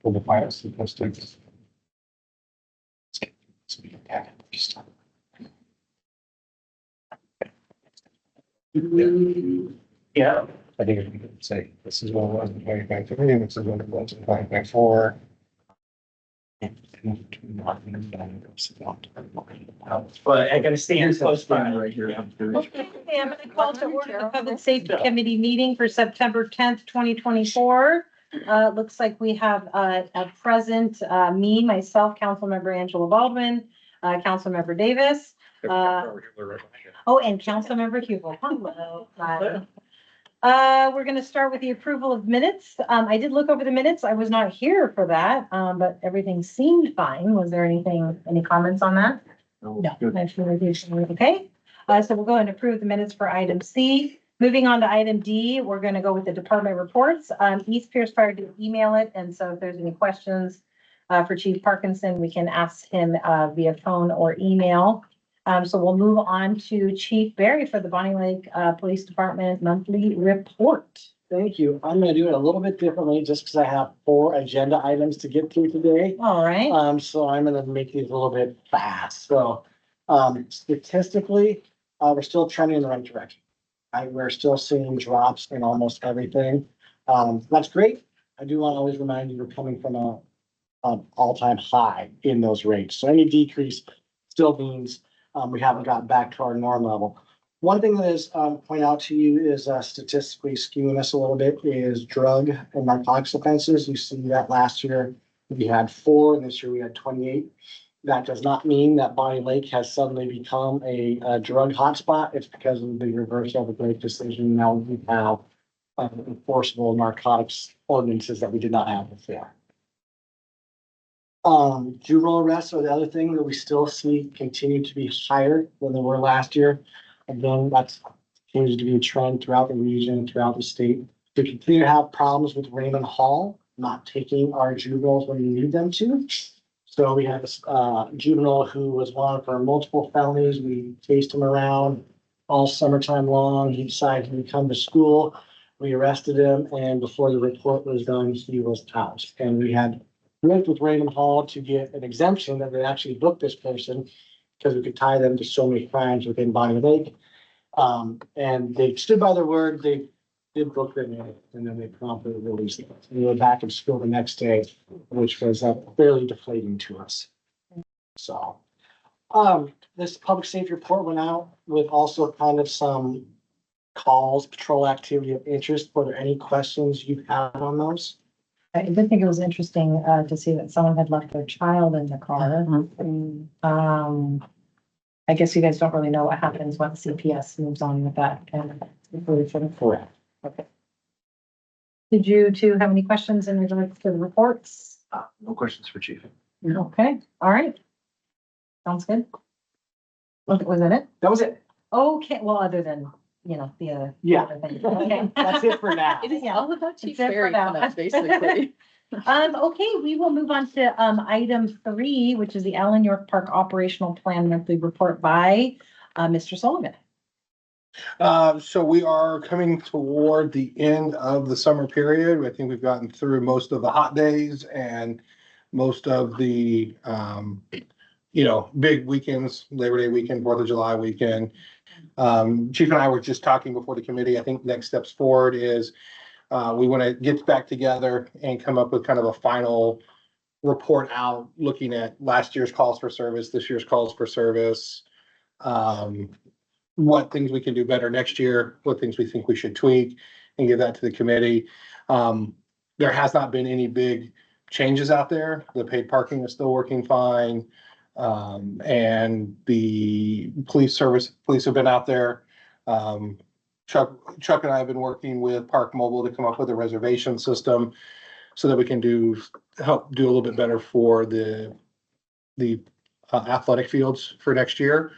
For the fire statistics. Yeah. I think if you could say, this is what it was in 2023, this is what it was in 2024. But I gotta stand close by right here. Okay, I'm going to call to order the Public Safety Committee meeting for September 10th, 2024. Looks like we have at present, myself, Councilmember Angela Baldwin, Councilmember Davis. And Councilmember Hubel. Hello. We're going to start with the approval of minutes. I did look over the minutes. I was not here for that, but everything seemed fine. Was there any comments on that? No. Okay. So we'll go and approve the minutes for item C. Moving on to item D, we're going to go with the department reports. East Pierce Fire did email it. And so if there's any questions for Chief Parkinson, we can ask him via phone or email. So we'll move on to Chief Barry for the Bonney Lake Police Department monthly report. Thank you. I'm going to do it a little bit differently just because I have 4 agenda items to get through today. All right. So I'm going to make these a little bit fast. So statistically, we're still trending in the right direction. We're still seeing drops in almost everything. That's great. I do want to always remind you we're coming from an all-time high in those rates. So any decrease still means we haven't gotten back to our norm level. One thing that is point out to you is statistically skewing us a little bit is drug and narcotics offenses. You see that last year we had 4 and this year we had 28. That does not mean that Bonney Lake has suddenly become a drug hotspot. It's because of the reversal of the great decision. Now we have enforceable narcotics ordinances that we did not have before. Juvenile arrests are the other thing that we still see continue to be higher than they were last year. Again, that's continues to be a trend throughout the region, throughout the state. We continue to have problems with Raymond Hall not taking our juveniles when we need them to. So we have a juvenile who was wanted for multiple felonies. We chased him around all summertime long. He decided he would come to school. We arrested him, and before the report was done, he was out. And we had worked with Raymond Hall to get an exemption that they actually booked this person because we could tie them to so many crimes within Bonney Lake. And they stood by their word. They did book them in, and then they promptly released them. And we were back in school the next day, which was fairly deflating to us. So this public safety report went out with also kind of some calls, patrol activity of interest. Were there any questions you have on those? I did think it was interesting to see that someone had left their child in the car. I guess you guys don't really know what happens when CPS moves on with that kind of information. Correct. Okay. Did you two have any questions in regards to the reports? No questions for Chief. Okay, all right. Sounds good. Was that it? That was it. Okay, well, other than, the Yeah. other things. Okay. That's it for now. It is all about Chief It's it for Barry, now. basically. Okay, we will move on to item 3, which is the Allen York Park Operational Plan Monthly Report by Mr. Sullivan. So we are coming toward the end of the summer period. I think we've gotten through most of the hot days and most of the, big weekends, Labor Day weekend, 4th of July weekend. Chief and I were just talking before the committee. I think next steps forward is we want to get back together and come up with kind of a final report out, looking at last year's calls for service, this year's calls for service, what things we can do better next year, what things we think we should tweak, and give that to the committee. There has not been any big changes out there. The paid parking is still working fine. And the police have been out there. Chuck and I have been working with Park Mobile to come up with a reservation system so that we can help do a little bit better for the athletic fields for next year.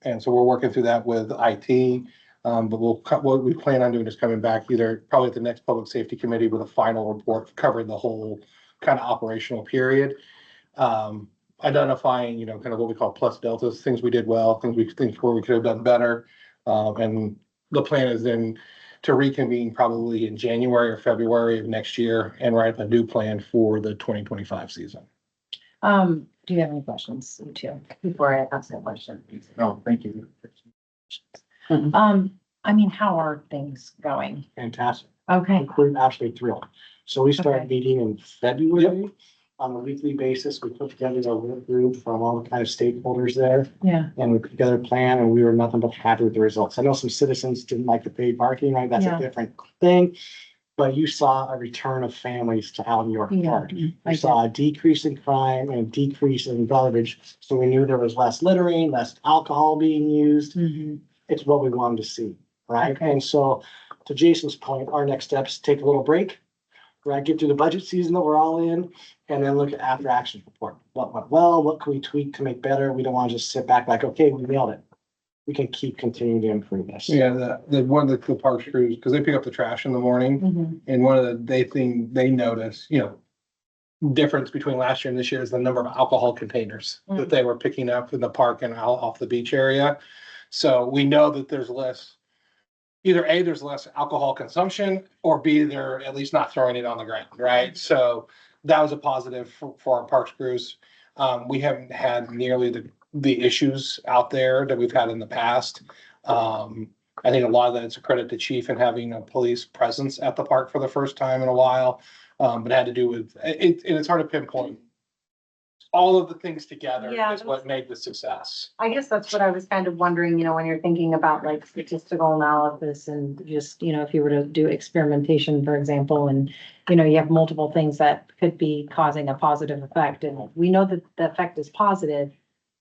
And so we're working through that with IT. But what we plan on doing is coming back probably at the next public safety committee with a final report covering the whole kind of operational period. Identifying, kind of what we call plus deltas, things we did well, things we think where we could have done better. And the plan is then to reconvene probably in January or February of next year and write up a new plan for the 2025 season. Do you have any questions, you two, before I ask that question? No, thank you. I mean, how are things going? Fantastic. Okay, We're absolutely thrilled. So we started Okay. meeting in February on a weekly basis. We put together a work group from all the kind of stakeholders there. yeah, And we put together a plan and we were nothing but happy with the results. I know some citizens didn't like the paid parking, right? That's Yeah. a different thing. But you saw a return of families to Allen York Yeah, Park. I We did. saw a decrease in crime and a decrease in garbage. So we knew there was less littering, less alcohol being used. Mhm. It's what we wanted to see, right? Okay. And so to Jason's point, our next steps, take a little break. Right, get through the budget season that we're all in, and then look at after action report. What went well, what can we tweak to make better? We don't want to just sit back like, okay, we nailed it. We can keep continuing to improve this. Yeah, the one of the park crews, because they pick up the trash in the morning, Mhm. and one of they notice, difference between last year and this year is the number of alcohol containers that they were picking up in the park and out off the beach area. So we know that there's less, either A, there's less alcohol consumption, or B, they're at least not throwing it on the ground, right? So that was a positive for our parks crews. We haven't had nearly the issues out there that we've had in the past. I think a lot of that is a credit to Chief and having a police presence at the park for the first time in a while. But it had to do with it, and it's hard to pinpoint all of the things together Yeah, is what made the success. I guess that's what I was kind of wondering, when you're thinking about like statistical analysis and just, if you were to do experimentation, for example, and, you have multiple things that could be causing a positive effect. And we know that the effect is positive,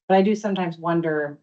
but I do sometimes wonder,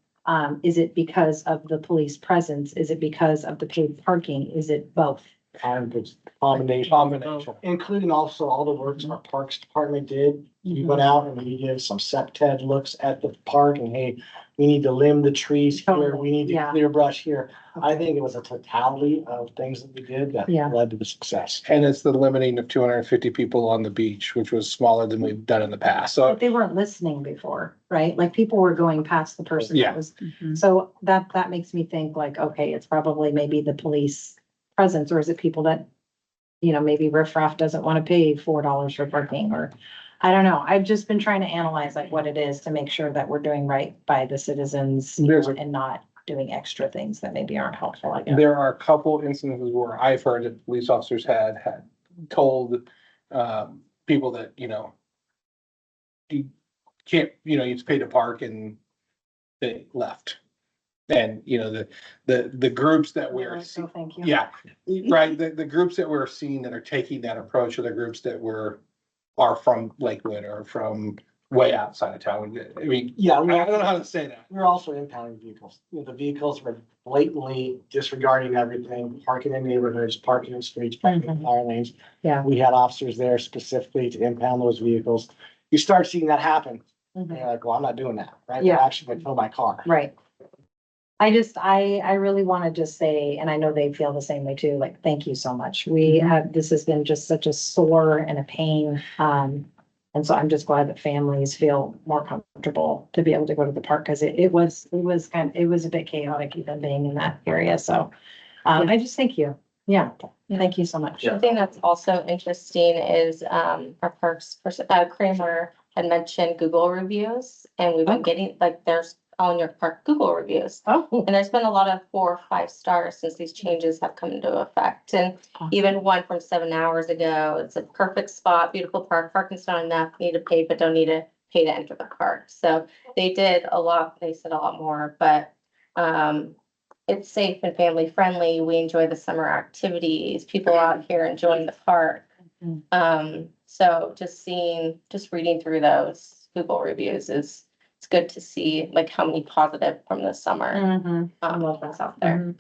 is it because of the police presence? Is it because of the paid parking? Is it both? And it's combination, including also all the works our Parks Department did. We went out and we did some septet looks at the park and hey, we need to limb the trees here, we need to Yeah. clear brush here. I think it was a totality of things that we did that Yeah. led to the success. And it's the limiting of 250 people on the beach, which was smaller than we've done in the past. So But they weren't listening before, right? Like people were going past the person Yeah. that was, so that makes me think like, okay, it's probably maybe the police presence, or is it people that, maybe riffraff doesn't want to pay $4 for parking, or I don't know. I've just been trying to analyze like what it is to make sure that we're doing right by the citizens, and not doing extra things that maybe aren't helpful, I guess. there are a couple instances where I've heard that police officers had told people that, you can't, you have to pay to park, and they left. And, the groups that we're, So thank you. yeah, right, the groups that we're seeing that are taking that approach are the groups that are from Lakewood or from way outside of town. I mean, Yeah, I don't know how to say that. we're also impounding vehicles. The vehicles were blatantly disregarding everything, parking in neighborhoods, parking in streets, parking in fire lanes. Yeah. We had officers there specifically to impound those vehicles. You start seeing that happen. And Mhm. you're like, well, I'm not doing that, right? Yeah. They're actually gonna tow my car. Right. I really want to just say, and I know they feel the same way too, like, thank you so much. This has been just such a sore and a pain. And so I'm just glad that families feel more comfortable to be able to go to the park, because it was a bit chaotic even being in that area. So, I just thank you. Yeah, thank you so much. Yeah. The thing that's also interesting is, our parks person, Kramer had mentioned Google reviews, and we've been getting, like, there's Allen York Park Google reviews. Oh, And there's been a lot of 4 or 5 stars since these changes have come into effect. And even one from 7 hours ago, it's a perfect spot, beautiful park, parking's not enough, need to pay, but don't need to pay to enter the park. So they said a lot more, but, it's safe and family friendly. We enjoy the summer activities, people out here enjoying the park. So just reading through those Google reviews it's good to see like how many positive from the summer, I love that's out there.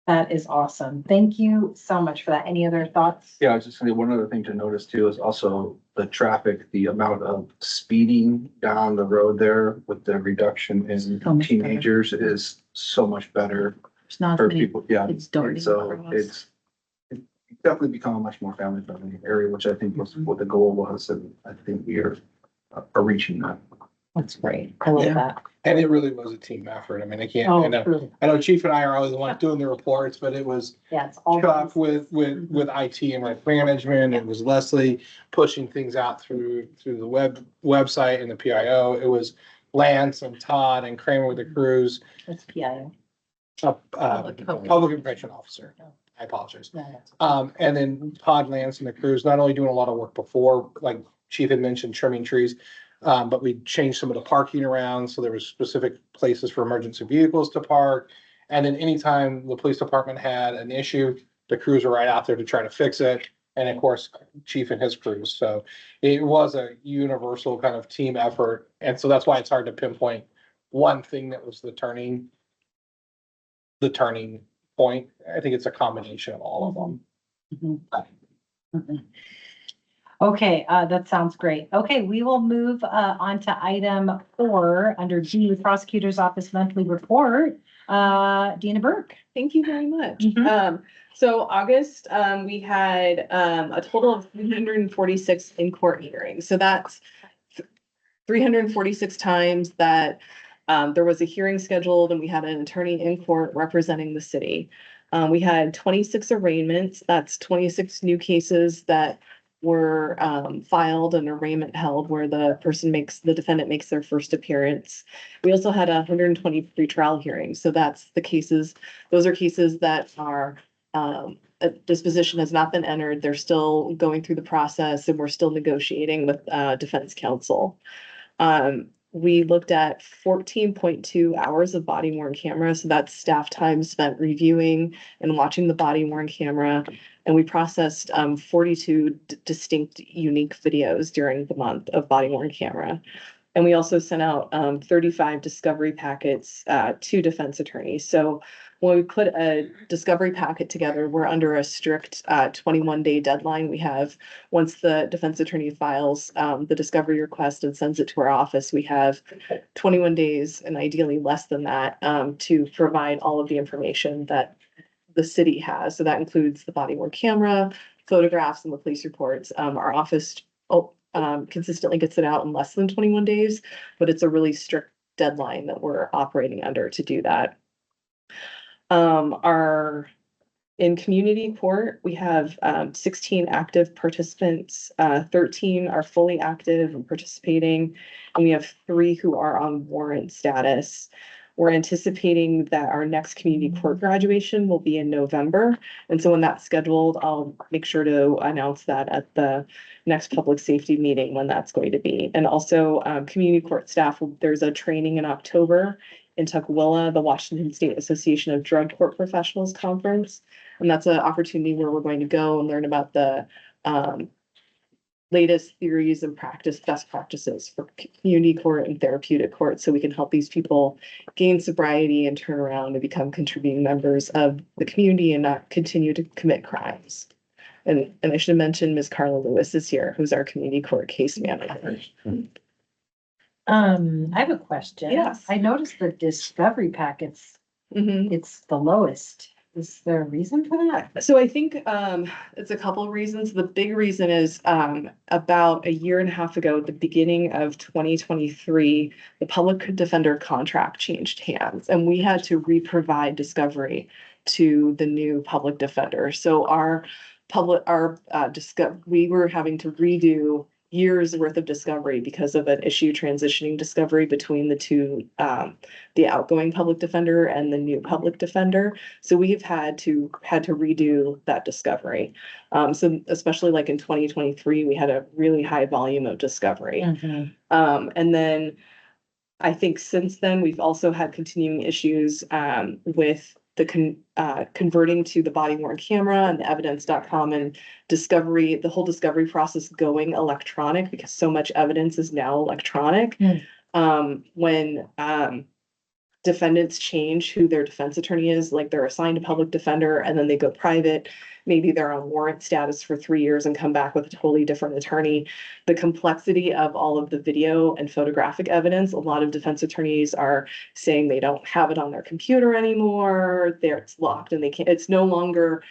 That is awesome. Thank you so much for that. Any other thoughts? Yeah, I was just gonna say, one other thing to notice too is also the traffic, the amount of speeding down the road there with the reduction in So much better. teenagers is so much better There's not for as many people, yeah. kids darting And so across. it's definitely become a much more family friendly area, which I think was what the goal was, and I think we are reaching that. That's great. I love Yeah. that. And it really was a team effort. I mean, I can't, Oh, truly. I know Chief and I are always the ones doing the reports, but it was Yeah, it's all. Chuck with IT and risk management. It was Leslie pushing things out through the website and the PIO. It was Lance and Todd and Kramer with the crews, It's PIO. public information officer. I apologize. No, that's- And then Todd, Lance and the crews, not only doing a lot of work before, like Chief had mentioned, trimming trees, but we changed some of the parking around, so there was specific places for emergency vehicles to park. And then anytime the police department had an issue, the crews were right out there to try to fix it. And of course, Chief and his crews. So it was a universal kind of team effort. And so that's why it's hard to pinpoint one thing that was the turning point. I think it's a combination of all of them. Okay, that sounds great. Okay, we will move on to item 4 under G, Prosecutor's Office Monthly Report. Dina Burke. Thank you very much. Mhm. So August, we had, a total of 346 in-court hearings. So that's 346 times that, there was a hearing scheduled and we had an attorney in court representing the city. We had 26 arraignments. That's 26 new cases that were, filed and arraignment held where the defendant makes their first appearance. We also had 120 pretrial hearings. So those are cases that are, a disposition has not been entered. They're still going through the process and we're still negotiating with, defense counsel. We looked at 14.2 hours of body worn camera. So that's staff time spent reviewing and watching the body worn camera. And we processed 42 distinct unique videos during the month of body worn camera. And we also sent out 35 discovery packets to defense attorneys. So when we put a discovery packet together, we're under a strict 21-day deadline. We have, once the defense attorney files the discovery request and sends it to our office, we have 21 days and ideally less than that to provide all of the information that the city has. So that includes the body worn camera, photographs, and the police reports. Our office consistently gets it out in less than 21 days, but it's a really strict deadline that we're operating under to do that. In community court, we have 16 active participants, 13 are fully active and participating, and we have 3 who are on warrant status. We're anticipating that our next community court graduation will be in November. And so when that's scheduled, I'll make sure to announce that at the next public safety meeting when that's going to be. And also community court staff, there's a training in October in Tukwila, the Washington State Association of Drug Court Professionals Conference. And that's an opportunity where we're going to go and learn about the latest theories and best practices for community court and therapeutic court, so we can help these people gain sobriety and turn around and become contributing members of the community and not continue to commit crimes. And I should have mentioned Ms. Carla Lewis is here, who's our community court case manager. I have a question. Yes. I noticed the discovery packets, Mhm. it's the lowest. Is there a reason for that? So I think it's a couple of reasons. The big reason is about a year and a half ago, at the beginning of 2023, the public defender contract changed hands and we had to re-provide discovery to the new public defender. So we were having to redo years worth of discovery because of an issue transitioning discovery between the two, the outgoing public defender and the new public defender. So we've had to redo that discovery. So especially like in 2023, we had a really high volume of discovery. And then I think since then, we've also had continuing issues with the converting to the body worn camera and the evidence.com and discovery, the whole discovery process going electronic because so much evidence is now electronic. When defendants change who their defense attorney is, like they're assigned a public defender and then they go private, maybe they're on warrant status for 3 years and come back with a totally different attorney. The complexity of all of the video and photographic evidence, a lot of defense attorneys are saying they don't have it on their computer anymore. It's locked and they can't, it's no longer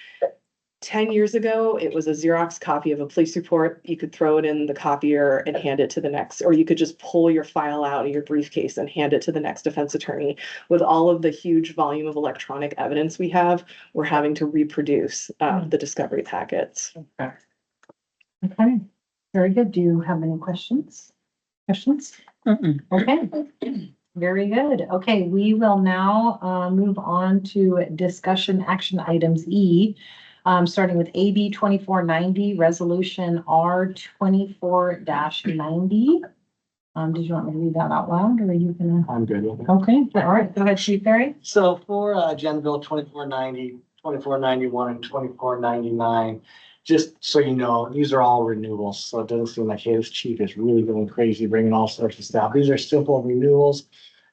10 years ago, it was a Xerox copy of a police report. You could throw it in the copier and hand it to the next, or you could just pull your file out of your briefcase and hand it to the next defense attorney. With all of the huge volume of electronic evidence we have, we're having to reproduce the discovery packets. Okay, very good. Do you have any questions? Questions? Okay, very good. Okay, we will now move on to discussion action items E. Starting with AB 2490, resolution R 24-90. Did you want me to read that out loud or are you gonna? I'm good with it. Okay, all right, go ahead, Chief Barry. So for Agenda Bill 2490, 2491, and 2499, just so you know, these are all renewals. So it doesn't seem like, hey, this chief is really going crazy, bringing all sorts of stuff. These are simple renewals.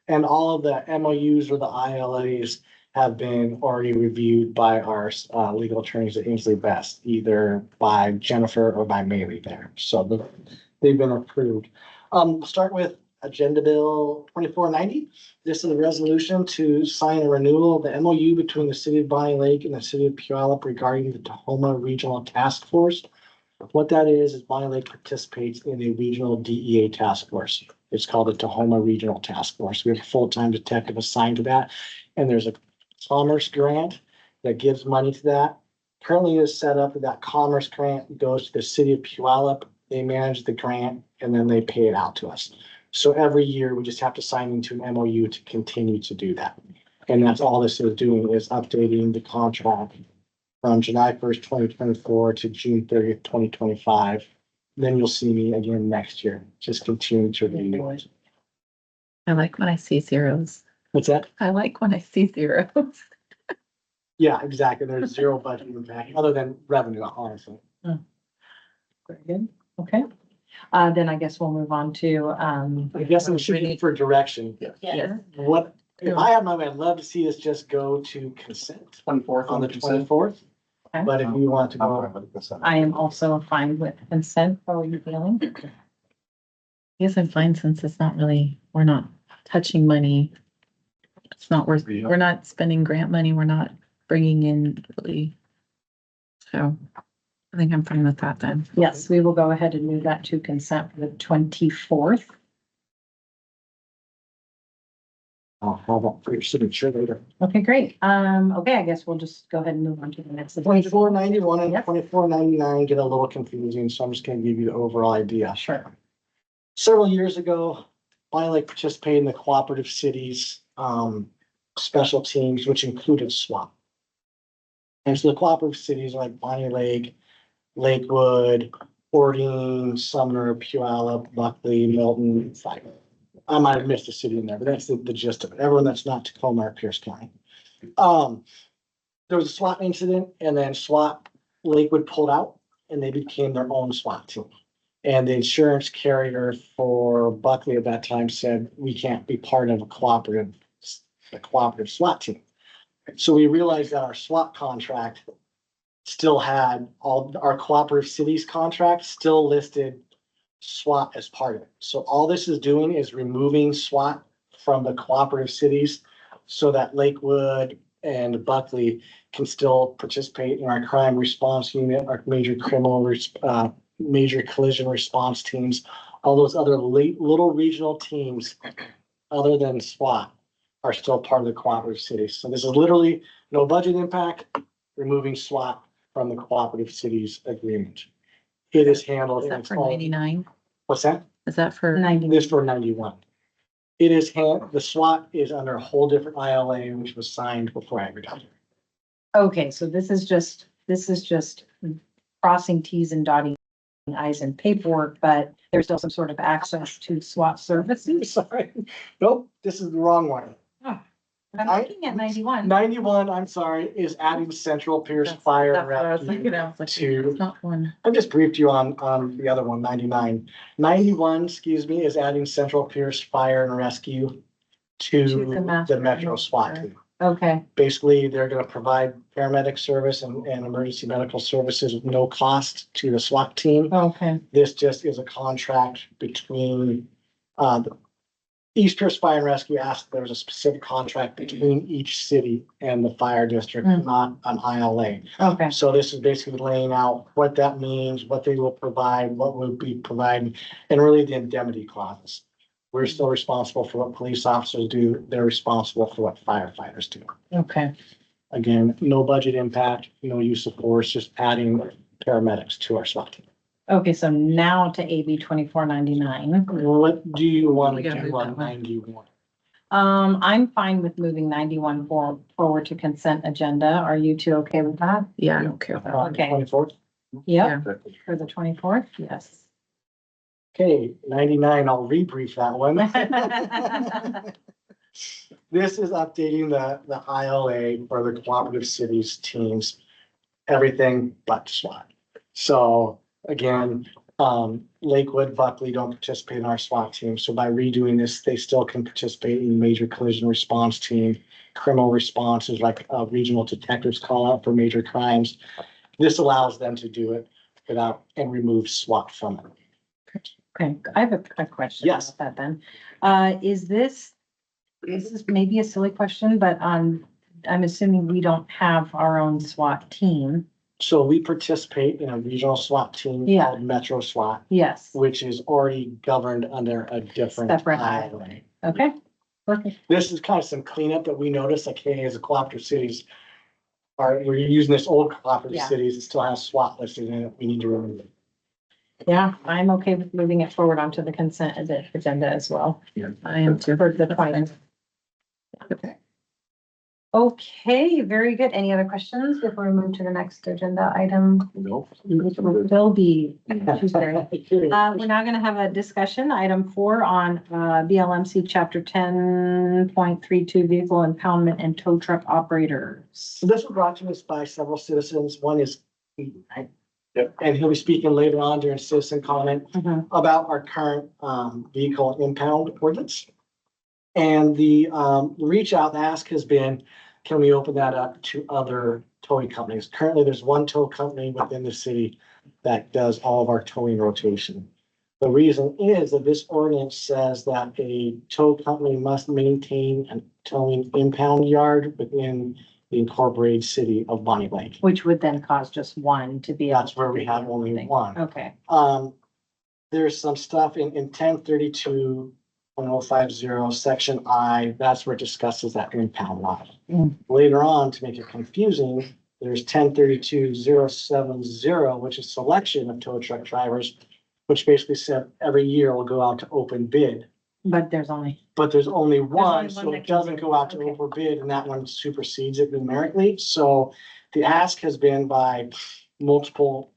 And all of the MOUs or the ILAs have been already reviewed by our legal attorneys at Ainsley Best, either by Jennifer or by Maylee there. So they've been approved. We'll start with Agenda Bill 2490. This is a resolution to sign a renewal of the MOU between the city of Bonney Lake and the city of Puyallup regarding the Tahoma Regional Task Force. What that is Bonney Lake participates in a regional DEA task force. It's called the Tahoma Regional Task Force. We have a full-time detective assigned to that, and there's a commerce grant that gives money to that. Currently is set up that commerce grant goes to the city of Puyallup. They manage the grant and then they pay it out to us. So every year we just have to sign into an MOU to continue to do that. And that's all this is doing is updating the contract from July 1st, 2024 to June 30th, 2025. Then you'll see me again next year, just continue to renew it. I like when I see zeros. What's that? I like when I see zeros. Yeah, exactly. There's zero budget impact other than revenue, honestly. Very good. Okay. Then I guess we'll move on to, I guess I'm shooting for direction. Yes. What, if I had my way, I'd love to see us just go to consent 24th on the consent. 24th. Okay. But if you want to I'm go, fine with the consent. I am also fine with consent. How are you feeling? Yes, I'm fine since it's not really, we're not touching money. It's not worth, Yeah. we're not spending grant money. We're not bringing in really. So I think I'm fine with that then. Yes, we will go ahead and move that to consent for the 24th. I'll have that for your signature later. Okay, great. Okay, I guess we'll just go ahead and move on to the next. 2491 and Yep. 2499 get a little confusing, so I'm just gonna give you the overall idea. Sure. Several years ago, Bonney Lake participated in the cooperative cities, special teams, which included SWAT. And so the cooperative cities are like Bonney Lake, Lakewood, Orting, Sumner, Puyallup, Buckley, Milton, Five. I might have missed a city in there, but that's the gist of it. Everyone that's not Tacoma or Pierce County. There was a SWAT incident and then SWAT Lakewood pulled out and they became their own SWAT team. And the insurance carrier for Buckley at that time said, we can't be part of a cooperative SWAT team. So we realized that our SWAT contract still had all our cooperative cities contract still listed SWAT as part of it. So all this is doing is removing SWAT from the cooperative cities so that Lakewood and Buckley can still participate in our crime response unit, our major major collision response teams, all those other little regional teams other than SWAT are still part of the cooperative cities. So this is literally no budget impact, removing SWAT from the cooperative cities agreement. It is handled. Is in that its for own- 99? What's that? Is that for? 90. This for 91. It is the SWAT is under a whole different ILA, which was signed before I retired. Okay, so this is just crossing Ts and dotting Is and paperwork, but there's still some sort of access to SWAT services. Sorry. Nope, this is the wrong one. I'm looking at 91. 91, I'm sorry, is adding Central Pierce Fire and That's what I was thinking. Rescue I was like, to- it's not one. I just briefed you on the other one, 99. 91, excuse me, is adding Central Pierce Fire and Rescue to To the the Metro SWAT team. Okay, Basically, they're gonna provide paramedic service and emergency medical services with no cost to the SWAT team. okay, This just is a contract between, East Pierce Fire and Rescue asked if there was a specific contract between each city and the fire district, not an ILA. Okay, So this is basically laying out what that means, what they will provide, what will be provided, and really the indemnity clauses. We're still responsible for what police officers do. They're responsible for what firefighters do. okay. Again, no budget impact, no use of force, just adding paramedics to our SWAT team. Okay, so now to AB 2499. What do you want We to gotta do move on that one. 91? I'm fine with moving 91 forward to consent agenda. Are you two okay with that? Yeah, I don't care about that. Okay. 24th? Yep, for the 24th, yes. Okay, 99, I'll rebrief that one. This is updating the ILA for the cooperative cities teams, everything but SWAT. So again, Lakewood, Buckley don't participate in our SWAT team. So by redoing this, they still can participate in major collision response team. Criminal response is like regional detectives call out for major crimes. This allows them to do it without and remove SWAT from it. Okay, I have a question Yes. about that then. This is maybe a silly question, but I'm assuming we don't have our own SWAT team. So we participate in a regional SWAT team Yeah. called Metro SWAT, Yes, which is already governed under a different Separate ILA. okay, perfect. This is kind of some cleanup that we noticed, like, hey, as a cooperative cities, we're using this old cooperative Yeah. cities, it still has SWAT listed in it, we need to remove it. Yeah, I'm okay with moving it forward onto the consent agenda as well. I am too. For the 20. Okay, very good. Any other questions before we move to the next agenda item? No. Which will be Tuesday. We're now gonna have a discussion, item 4 on, BLMC chapter 10.32 vehicle impoundment and tow truck operators. So this was brought to us by several citizens. One is, and he'll be speaking later on during citizen comment Mhm. about our current vehicle impound ordinance. And the reach out ask has been, can we open that up to other towing companies? Currently, there's one tow company within the city that does all of our towing rotation. The reason is that this ordinance says that a tow company must maintain a towing impound yard within the incorporated city of Bonney Lake. Which would then cause just one to be. That's where we have only one. Okay, There's some stuff in 1032.050, section I, that's where it discusses that impound lot. Mm. Later on, to make it confusing, there's 1032.070, which is selection of tow truck drivers, which basically said every year will go out to open bid. but there's only, But there's only only one, one so that it can doesn't bid. go out to Okay. open bid, and that one supersedes it numerically. So the ask has been by multiple,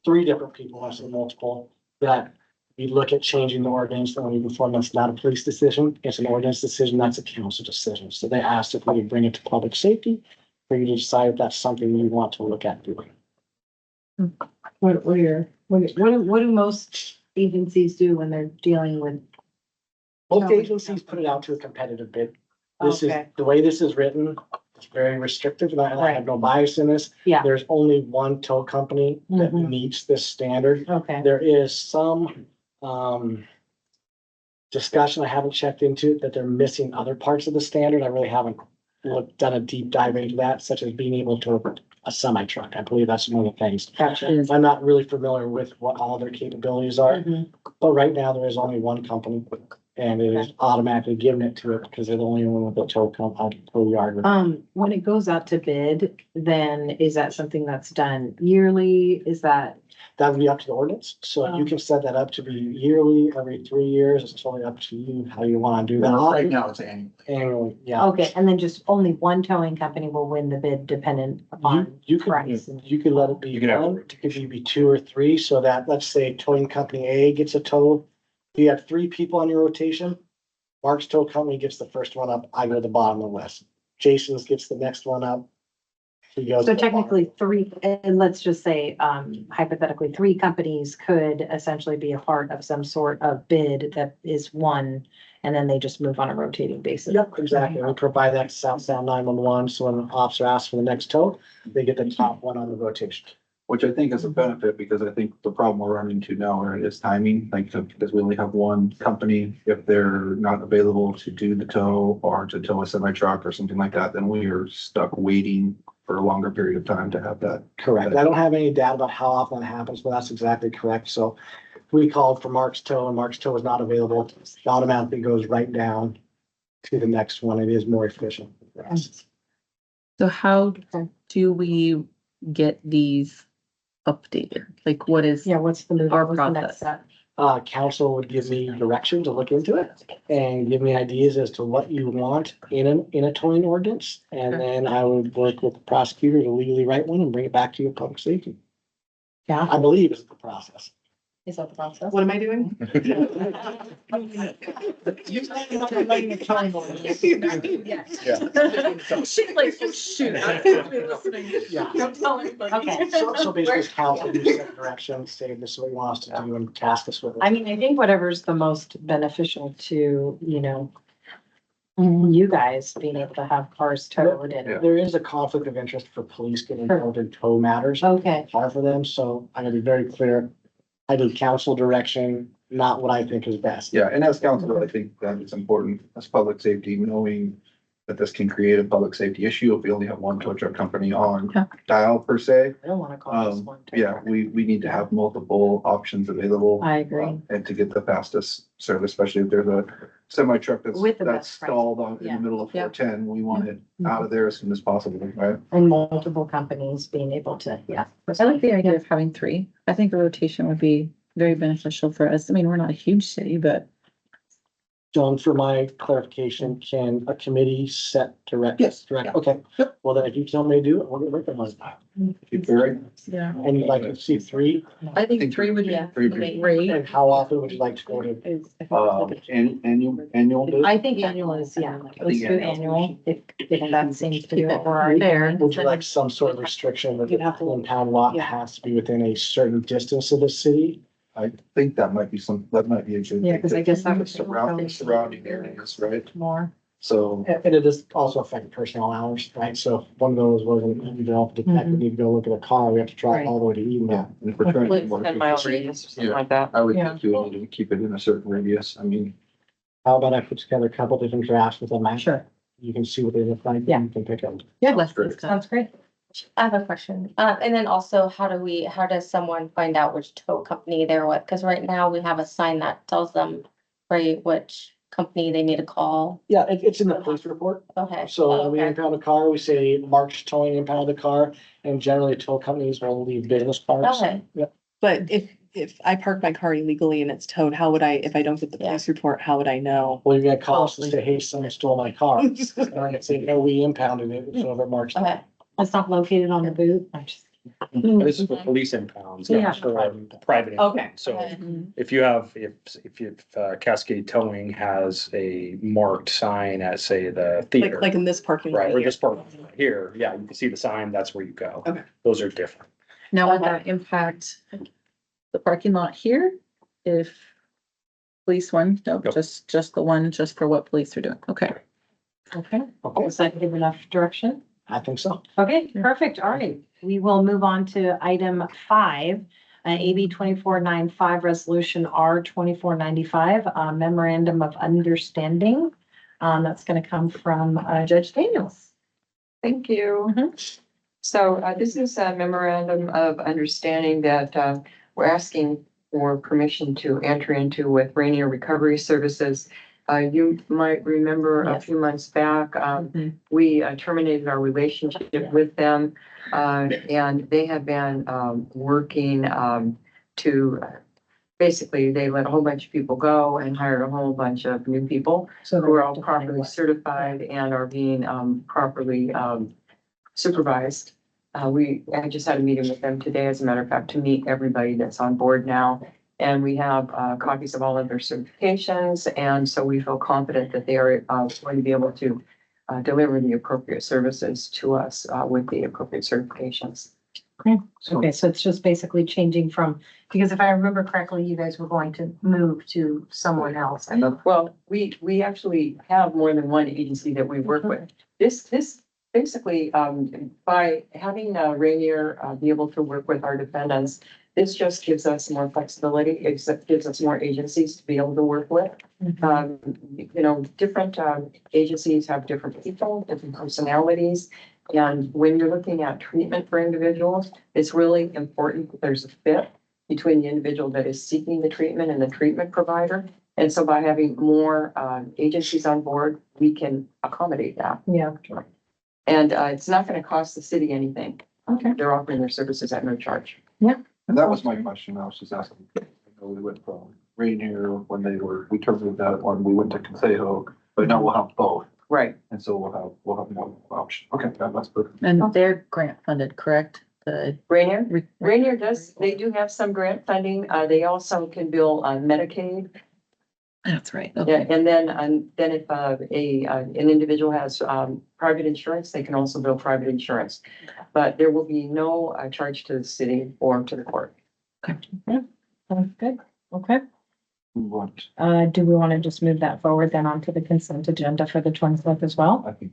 3 different people, I said multiple, that we look at changing the ordinance and we perform, that's not a police decision, it's an ordinance decision, that's a council decision. So they asked if we would bring it to public safety, for you to decide if that's something you want to look at doing. what do most agencies do when they're dealing with? Both No. agencies put it out to a competitive bid. This is, Okay. the way this is written, it's very restrictive, and I have no bias in this. Yeah. There's only one tow company that Mhm. meets this standard. Okay, There is some, discussion, I haven't checked into it, that they're missing other parts of the standard. I really haven't done a deep dive into that, such as being able to a semi truck. I believe that's one of the things. gotcha. I'm not really familiar with what all their capabilities are, Mhm. but right now there is only one company. And it is automatically giving it to it because they're the only one with a tow yard. When it goes out to bid, then is that something that's done yearly? Is that? That would be up to the ordinance. So you can set that up to be yearly, every 3 years. It's totally up to you how you want to do that. Right now, it's annual. Annually, yeah. Okay, and then just only one towing company will win the bid dependent upon You can, price. you can let it be You can have- one, it could be 2 or 3, so that, let's say towing company A gets a tow. You have 3 people on your rotation. Mark's tow company gets the first one up, I go to the bottom of the list. Jason's gets the next one up. He goes. So to the bottom. technically 3, and let's just say hypothetically, 3 companies could essentially be a part of some sort of bid that is won. And then they just move on a rotating basis. Yep, exactly. We provide that to South Sound 911, so when an officer asks for the next tow, they get the top one on the rotation. Which I think is a benefit, because I think the problem we're running into now is timing, like, because we only have one company. If they're not available to do the tow or to tow a semi truck or something like that, then we are stuck waiting for a longer period of time to have that. Correct. I don't have any data about how often that happens, but that's exactly correct. So if we called for Mark's tow and Mark's tow is not available, it automatically goes right down to the next one. It is more efficient for us. So how do we get these updated? Like what is? Yeah, what's the Our what's the next process. step? Council would give me direction to look into it and give me ideas as to what you want in a towing ordinance. And Okay. then I would work with the prosecutor to legally write one and bring it back to you at public safety. Yeah, I believe is the process. is that the process? What am I doing? She's like, shoot. Yeah. Okay. So basically, council gives set direction, say this is what you want us to do and task us with it. I mean, I think whatever's the most beneficial to, you guys being able to have cars towed and, Yeah. There is a conflict of interest for police getting involved in tow matters. okay, Hard for them, so I'm gonna be very clear. I do council direction, not what I think is best. Yeah, and as council, I think that it's important as public safety, knowing that this can create a public safety issue if we only have one tow truck company on Yeah. dial per se. I don't wanna call this one. tow Yeah, truck. we need to have multiple options available. I agree. And to get the fastest service, especially if there's a semi truck that's With the that's best price. stalled on in Yeah. the middle of Yeah. 410, we want it out of there as soon as possible, right? And multiple companies being able to, yeah. I like the idea of having three. I think a rotation would be very beneficial for us. I mean, we're not a huge city, but John, for my clarification, can a committee set direct? Yes. Direct, okay. Well, then if you tell me to do it, we'll get working on it. Keep it right. yeah. And you'd like to see three, I think three would be Yeah. great. and how often would you like to go to? Annual. I think annual is, yeah, let's do annual, if that seems to be what we're already There. Would you like some sort of restriction that You'd the have to- impound lot yeah. has to be within a certain distance of the city? I think that might be a good. Yeah, 'cause I guess that would- Surrounding areas, right? more. So, And it does also affect personnel hours, right? So if one of those wasn't, detective need to go look at a car, we have to drive all the way to yeah, Eden. and if we're trying to. be more 10 mile efficient, radius or something Yeah. like that. I would Yeah. think you would need to keep it in a certain radius. I mean, How about I put together a couple different drafts with a map? Sure. You can see what they look like. Yeah. You can pick up. Yeah, Less great. discussed. sounds great. I have a question. And then also, how does someone find out which tow company they're with? Because right now we have a sign that tells them, right, which company they need to call. Yeah, it's in the police report. Okay. So when we Okay. impound a car, we say Mark's Towing impounded the car, and generally tow companies will leave business cards. Okay. Yeah. But if I park my car illegally and it's towed, how would if I don't get the police report, how would I know? Well, you're gonna call us and say, hey, someone stole my car. And I'm gonna say, no, we impounded it. It's over at Mark's. Okay. It's not located on the boot. I'm just. This is for police impounds, Yeah. not for private. Okay. impounds. So Okay. if you have, if Cascade Towing has a marked sign at, say, the theater. Like in this parking lot Right, or here. this part here, yeah, you can see the sign, that's where you go. Okay. Those are different. Now, would that impact the parking lot here? If police one, no, Nope. just the one, just for what police are doing. Okay. Okay, Okay, is that give enough direction? I think so. Okay, perfect. All right. We will move on to item 5, AB 2495, Resolution R 2495, Memorandum of Understanding. That's going to come from Judge Daniels. Thank you. So this is a memorandum of understanding that we're asking for permission to enter into with Rainier Recovery Services. You might remember a Yes. few months back, we terminated our relationship with them. And they have been working to, basically, they let a whole bunch of people go and hired a whole bunch of new people So who are all properly certified and are being properly supervised. I just had a meeting with them today, as a matter of fact, to meet everybody that's on board now. And we have copies of all of their certifications, and so we feel confident that they are going to be able to deliver the appropriate services to us with the appropriate certifications. Okay, so it's just basically changing from, because if I remember correctly, you guys were going to move to someone else. Well, we actually have more than one agency that we work with. This basically, by having Rainier be able to work with our defendants, this just gives us more flexibility. It gives us more agencies to be able to work with. Different agencies have different people, different personalities. And when you're looking at treatment for individuals, it's really important that there's a fit between the individual that is seeking the treatment and the treatment provider. And so by having more agencies on board, we can accommodate that. Yeah. And it's not gonna cost the city anything. Okay. They're offering their services at no charge. And that was my question. I was just asking. I know we went from Rainier when we terminated that one, we went to Consejo, but now we'll have both. Right. And so we'll have more options. Okay, that's perfect. And they're grant funded, correct? The. Rainier they do have some grant funding. They also can bill on Medicaid. That's right. Yeah, Okay. and then if an individual has private insurance, they can also bill private insurance. But there will be no charge to the city or to the court. Sounds good. Okay. What, Do we want to just move that forward then onto the consent agenda for the 25th as well? I think.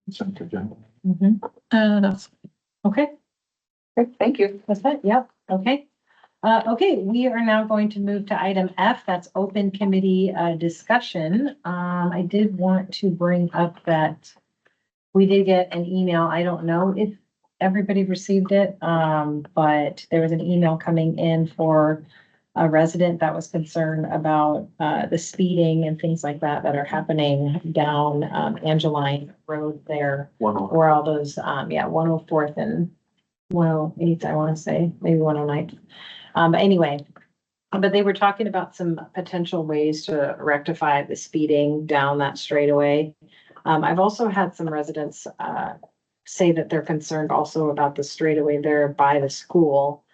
Consent agenda. That's. Okay, Okay, thank you. that's it. Yep. Okay. Okay, we are now going to move to item F, that's open committee discussion. I did want to bring up that we did get an email. I don't know if everybody received it, but there was an email coming in for a resident that was concerned about the speeding and things like that that are happening down Angeline Road there, One over. where all those, 104th and 108th, I want to say, maybe 109th. But anyway, but they were talking about some potential ways to rectify the speeding down that straightaway. I've also had some residents say that they're concerned also about the straightaway there by the school,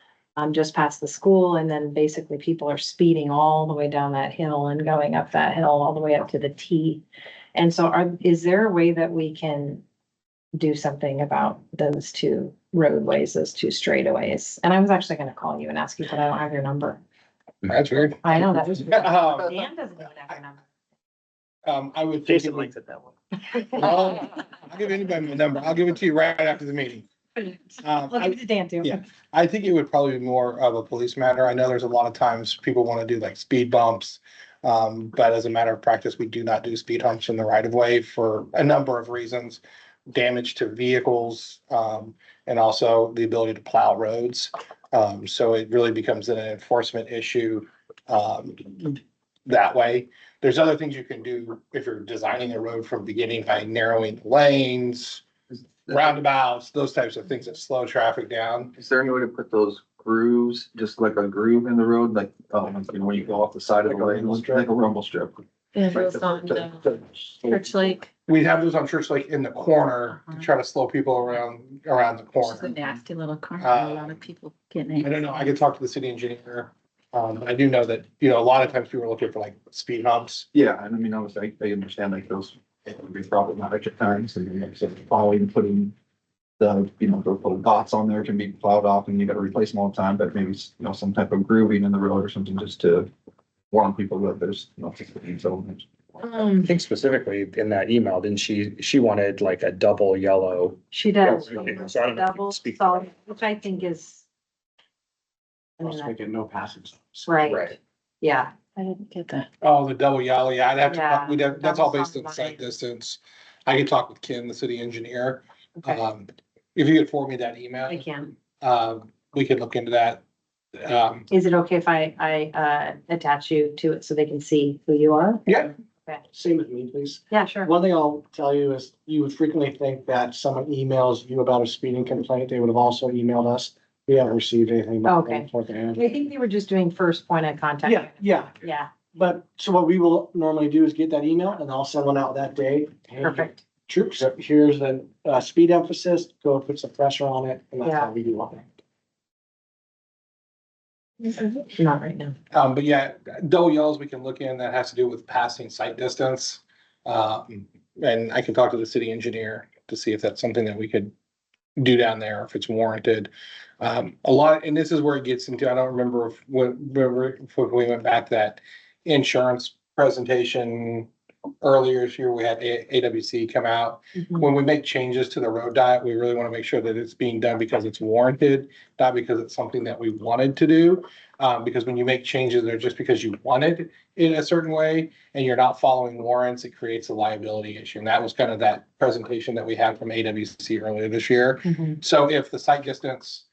just past the school, and then basically people are speeding all the way down that hill and going up that hill all the way up to the T. And so is there a way that we can do something about those two roadways, those two straightaways? And I was actually gonna call you and ask you, but I don't have your number. That's weird. I know, that was. Dan Um, doesn't even have your number. I would. think Jason it would- likes it that way. Well, I'll give anybody my number. I'll give it to you right after the meeting. I'll give it to Dan too. Yeah. I think it would probably be more of a police matter. I know there's a lot of times people want to do like speed bumps. But as a matter of practice, we do not do speed humps in the right of way for a number of reasons. Damage to vehicles, and also the ability to plow roads. So it really becomes an enforcement issue, that way. There's other things you can do if you're designing a road from beginning by narrowing lanes, roundabouts, those types of things that slow traffic down. Is there any way to put those grooves, just like a groove in the road, like, when you go off the side of the lane, like a rumble strip? Yeah, Like those on to- Church Lake, We have those on Church Lake in the corner to try to slow people around the which is a corner. nasty little car. A lot of people getting. I don't know, I could talk to the city engineer. I do know that, a lot of times people are looking for like speed humps. Yeah, and I mean, obviously, I understand like those, it would be problematic at times, and like I said, following, putting the little dots on there can be plowed off and you gotta replace them all the time, but maybe, some type of grooving in the road or something just to warn people that there's, so. I think specifically in that email, didn't she wanted like a double yellow. She does. So I don't know if you Double can speak. solid, which I think is. I mean, Let's make it no passage. right, Right. yeah, I didn't get that. Oh, the double yellow, yeah, I'd have to, Yeah, that's all double based on solid site line. distance. I could talk with Ken, the city engineer. okay, If you could forward me that email, I can. we could look into that. Is it okay if I attach you to it so they can see who you are? Yeah, Same with me, please. Yeah, sure. One thing I'll tell you is you would frequently think that someone emails you about a speeding complaint. They would have also emailed us. We haven't received anything. Okay. beforehand. I think they were just doing first point of contact. Yeah. Yeah, But so what we will normally do is get that email and I'll send one out that day. Hey, perfect. Troops, here's the speed emphasis, go put some pressure on it, and that's how we do it. Not right now. but yeah, double yellows we can look in, that has to do with passing site distance. And I can talk to the city engineer to see if that's something that we could do down there, if it's warranted. A lot, and this is where it gets into, I don't remember if we went back to that insurance presentation earlier this year, we had AWC come out. When we make changes to the road diet, we really want to make sure that it's being done because it's warranted, not because it's something that we wanted to do. Because when you make changes, they're just because you wanted it a certain way and you're not following warrants, it creates a liability issue. And that was kind of that presentation that we had from AWC earlier this year. So if the site distance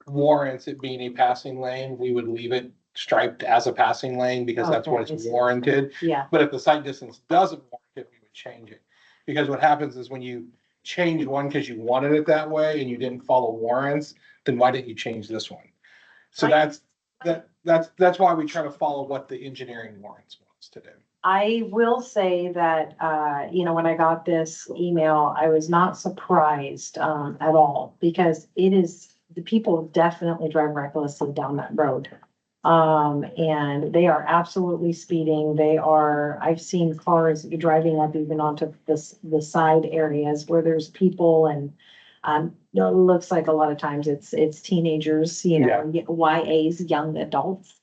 warrants it being a passing lane, we would leave it striped as a passing lane because that's what it's warranted. Yeah, But if the site distance doesn't warrant it, we would change it. Because what happens is when you change one because you wanted it that way and you didn't follow warrants, then why didn't you change this one? So that's why we try to follow what the engineering warrants wants to do. I will say that, when I got this email, I was not surprised, at all, because the people definitely drive recklessly down that road. And they are absolutely speeding. I've seen cars driving up even onto the side areas where there's people and, it looks like a lot of times it's teenagers, YAs, young adults.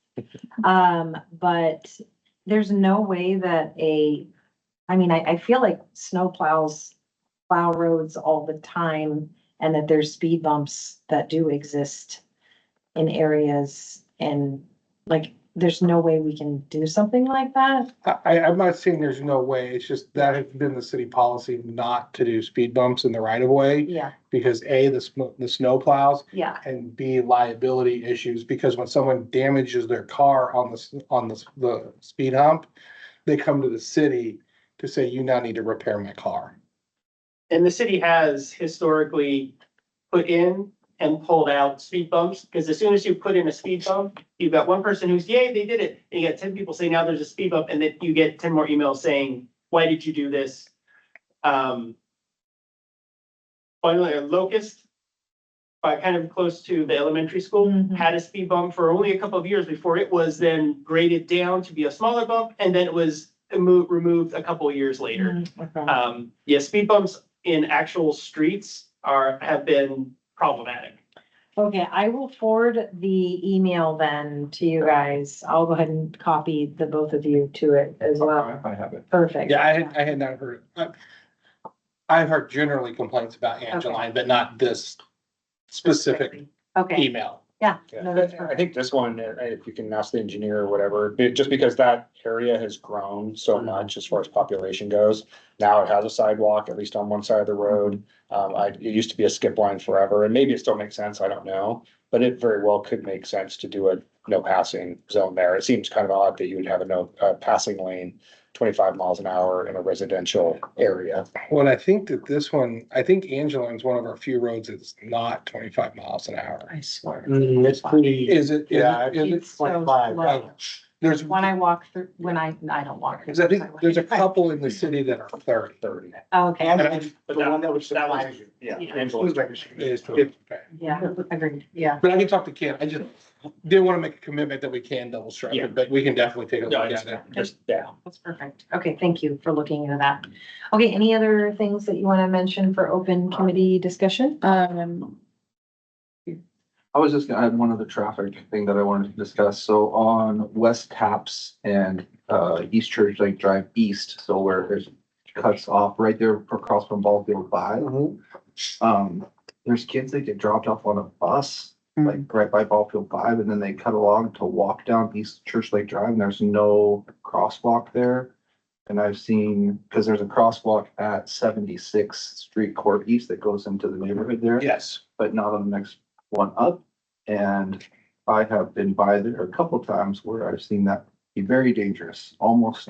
But there's no way that I feel like snow plow roads all the time and that there's speed bumps that do exist in areas and there's no way we can do something like that. I'm not saying there's no way, it's just that has been the city policy not to do speed bumps in the right of way. Yeah, Because A, the snow plows, yeah. and B, liability issues, because when someone damages their car on the speed hump, they come to the city to say, you now need to repair my car. And the city has historically put in and pulled out speed bumps, because as soon as you put in a speed bump, you've got one person who's, yay, they did it. And you got 10 people saying, now there's a speed bump, and then you get 10 more emails saying, why did you do this? Finally, a Locust, kind of close to the elementary school, had a speed bump for only a couple of years before it was then graded down to be a smaller bump, and then it was removed a couple of years later. Okay. Speed bumps in actual streets have been problematic. Okay, I will forward the email then to you guys. I'll go ahead and copy the both of you to it as well. I have it. Perfect. Yeah, I had not heard it. I've heard generally complaints about Angeline, but not this specific Okay, email. yeah. Yeah, No, that's I perfect. think this one, if you can ask the engineer or whatever, just because that area has grown so much as far as population goes. Now it has a sidewalk, at least on one side of the road. It used to be a skip line forever, and maybe it still makes sense, I don't know. But it very well could make sense to do a no passing zone there. It seems kind of odd that you would have a passing lane 25 miles an hour in a residential area. Well, I think that I think Angeline's one of our few roads that's not 25 miles an hour. I swear. It's pretty. Is it? Yeah, Is it? It's so 25, slow. right. There's, When I walk through, I don't walk. because I think there's a couple in the city that are 30. 30. Okay, And the one that would surprise you. Yeah. Yeah. Angela's- yeah, agreed, yeah. But I can talk to Ken. I just didn't want to make a commitment that we can double stripe Yeah. it, but we can definitely take a No, look it's at it. just, yeah. That's perfect. Okay, thank you for looking into that. Okay, any other things that you want to mention for open committee discussion? I was just gonna add one other traffic thing that I wanted to discuss. So on West Taps and East Church Lake Drive East, so where there's cuts off right there across from Ballfield 5. There's kids that get dropped off on a bus, like right by Ballfield 5, and then they cut along to walk down East Church Lake Drive, and there's no crosswalk there. And I've seen, because there's a crosswalk at 76th Street Court East that goes into the neighborhood there. Yes. But not on the next one up. And I have been by there a couple times where I've seen that be very dangerous, almost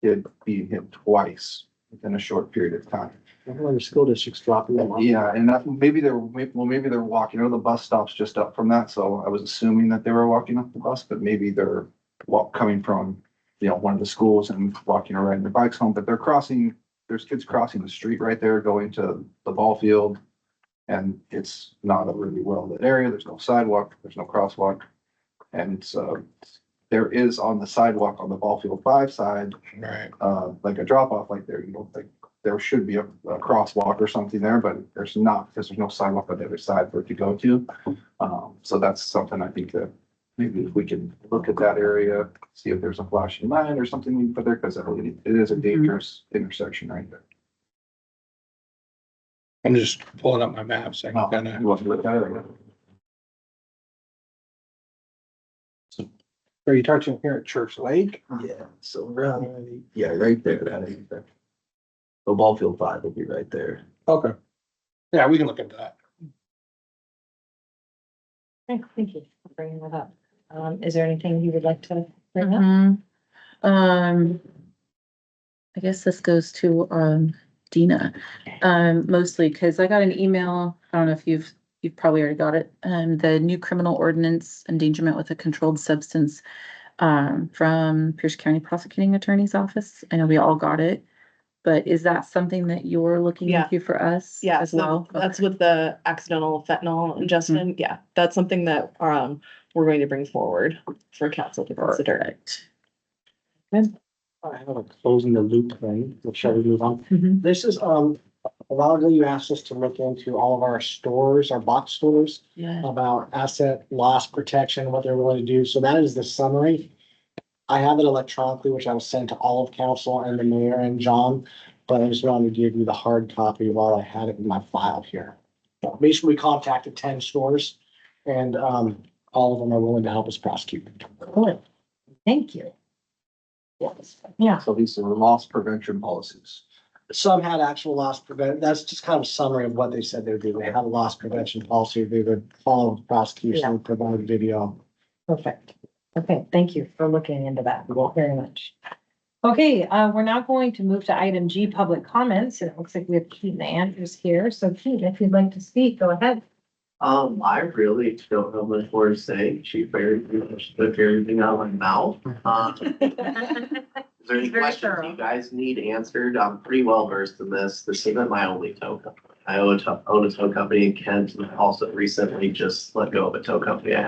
did being hit twice within a short period of time. When the school district's dropping them off. Yeah, and that maybe they're walking, the bus stop's just up from that, so I was assuming that they were walking up the bus, but maybe they're coming from, one of the schools and walking or riding their bikes home, but there's kids crossing the street right there, going to the ball field. And it's not a really well-lit area. There's no sidewalk, there's no crosswalk. And it's, there is on the sidewalk on the Ballfield 5 side, Right. like a drop off like there, like there should be a crosswalk or something there, but there's not, because there's no sidewalk on the other side for it to go to. So that's something I think that maybe if we can look at that area, see if there's a flashing light or something we can put there, because it is a dangerous intersection right there. I'm just pulling up my maps. I Oh, can kind you want to look at it? of, are you touching here at Church Lake? Yeah, so right, yeah, right there, that is there. The ball field 5 will be right there. Okay. Yeah, we can look into that. Okay, thank you for bringing that up. Is there anything you would like to bring up? Mhm. I guess this goes to, Dina, mostly because I got an email. I don't know if you've probably already got it. The new criminal ordinance, endangerment with a controlled substance, from Pierce County Prosecuting Attorney's Office. I know we all got it, but is that something that you're looking Yeah. into for us Yeah, as so well? that's with the accidental fentanyl ingestion. Yeah, that's something that, we're going to bring forward for council to consider. Perfect. I have a closing the loop thing, which shall we move on? Mhm. This is, a while ago you asked us to look into all of our stores, our box stores, Yeah. about asset loss protection, what they're willing to do. So that is the summary. I have it electronically, which I will send to all of council and the mayor and John, but I just wanted to give you the hard copy while I had it in my file here. Basically, we contacted 10 stores and, all of them are willing to help us prosecute. Cool. Thank you. Yes, yeah. So these are loss prevention policies. Some had actual loss prevent, that's just kind of a summary of what they said they would do. They had a loss prevention policy, they would follow the prosecution, provide video. Perfect. Okay, thank you for looking into that very much. Okay, we're now going to move to item G, public comments. It looks like we have Keith and Andrews here. So Keith, if you'd like to speak, go ahead. I really don't have much more to say. She very much took everything out of my mouth. Is there any He's very questions thorough. you guys need answered? I'm pretty well versed in this. This isn't my only tow company. I own a tow company in Kent and also recently just let go of a tow company I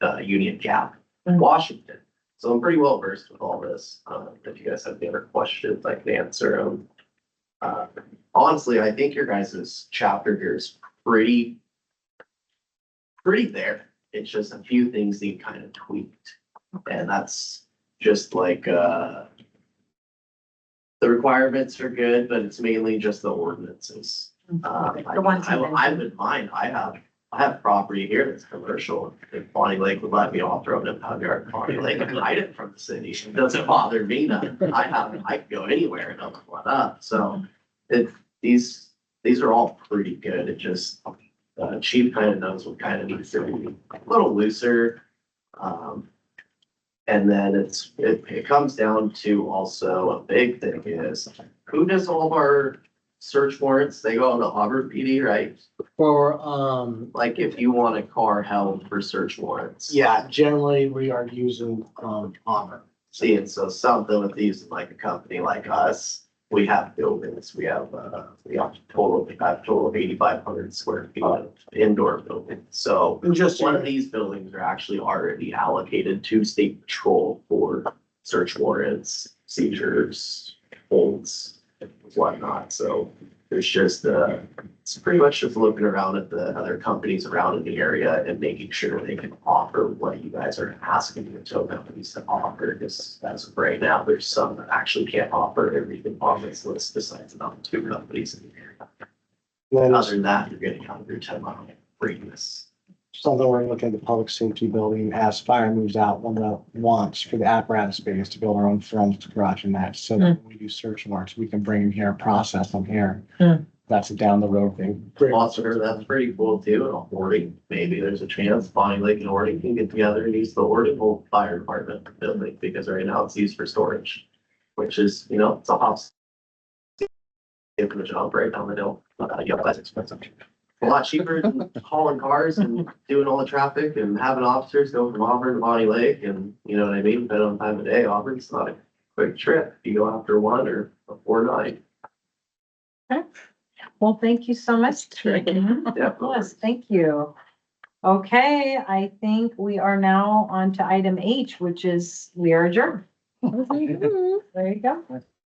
had, Union Gap, Washington. So I'm pretty well versed with all this. If you guys have any other questions, I can answer them. Honestly, I think your guys' chapter here is pretty there. It's just a few things need kind of tweaked. And that's just like, the requirements are good, but it's mainly just the ordinances. The ones you I would mind, I have property here that's commercial. If Bonney Lake would let me off-road in Pug Bonney Lake and hide it from the city, it doesn't bother me none. I can go anywhere and open one up, so these are all pretty good. It just, chief kind of knows what kind of needs to be a little looser. And then it comes down to also a big thing is, who does all of our search warrants? They go on to Auburn PD, right? For, Like if you want a car held for search warrants. yeah, generally we are using, Auburn. See, and so something with these, like a company like us, we have buildings, we have total of 8,500 square feet of indoor buildings. So And just, one of these buildings are actually already allocated to state patrol for search warrants, seizures, holds, whatnot. So there's just, it's pretty much just looking around at the other companies around in the area and making sure they can offer what you guys are asking the tow companies to offer. Because as of right now, there's some that actually can't offer everything on this list besides about 2 companies in the area. then Other than that, you're getting out of your 10-mile radius. something we're looking at the public safety building as fire moves out, one of the wants for the apparatus space to build our own front garage and that. So that when we do search warrants, we can bring them here, process them here. That's a down the road thing. Officer, that's pretty cool too, and a hoarding, maybe there's a chance Bonney Lake and Hoarding can get together and use the Hoarding whole fire department building, because right now it's used for storage. Which is, it's a hot. If a job right down the hill, that's expensive. A lot cheaper than hauling cars and doing all the traffic and having officers go from Auburn to Bonney Lake, and you know what I mean, depending on time of day, Auburn's not a quick trip, if you go after 1 or before 9. Well, thank you so much. Keith. Yeah. Yes, thank you. Okay, I think we are now on to item H, which is we are adjourned. There you go.